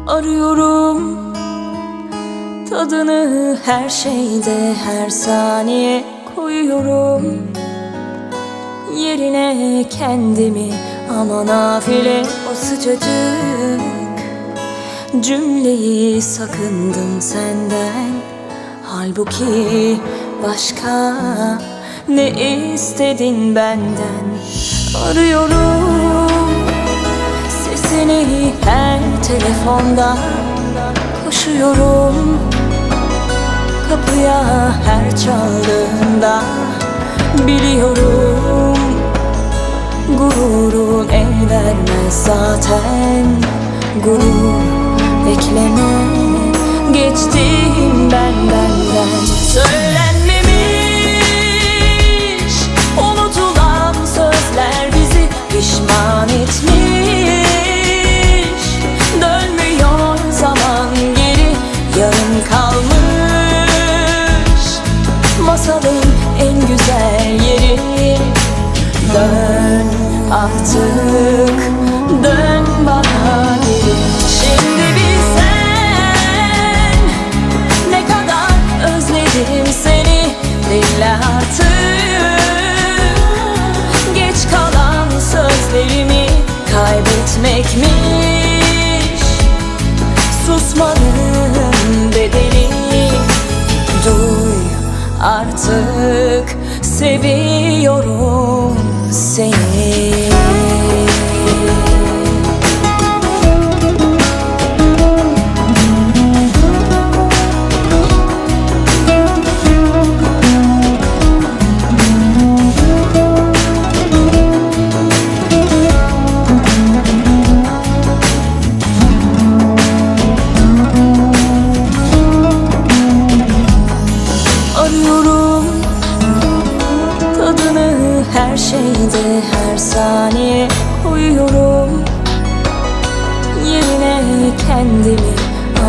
Arıyorum tadını her şeyde, her saniye koyuyorum yerine kendimi. Ama nafile o sıcacık cümleyi sakındım senden. Halbuki başka ne istedin benden? Arıyorum sesini her telefonda, koşuyorum kapıya her çaldığında. Biliyorum gururun el vermez zaten. Gurur bekleme, geçtim benden. Söylenmemiş unutulan sözler bizi pişman etmiş. Dönmüyor zaman geri, yarım kalmış masalın en güzel yeri. Dön artık, dön bana geri. Şimdi bilsen ne kadar özledim seni. Dinle artık, geç kalan sözlerimi kaybetmekmiş susmanın bedeli. Duy artık, seviyorum seni. Arıyorum tadını her şeyde, her saniye koyuyorum yerine kendimi.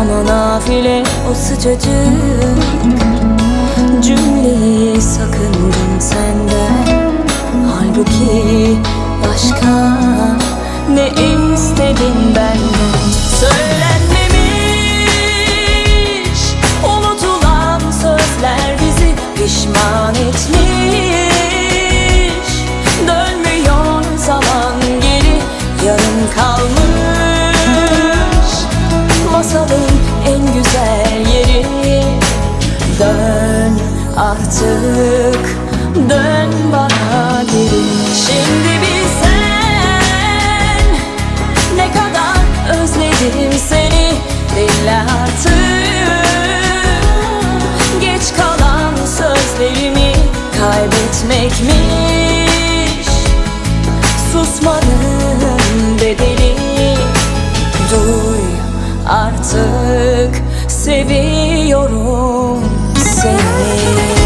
Ama nafile o sıcacık cümleyi sakındım senden. Halbuki başka ne istedin benden? Söylenmemiş unutulan sözler bizi pişman etmiş. Dönmüyor zaman geri, yarım kalmış masalın en güzel yeri. Dön artık, dön bana geri. Şimdi bilsen ne kadar özledim seni. Dinle artık, geç kalan sözlerimi kaybetmekmiş susmanın bedeli. Duy artık, seviyorum seni.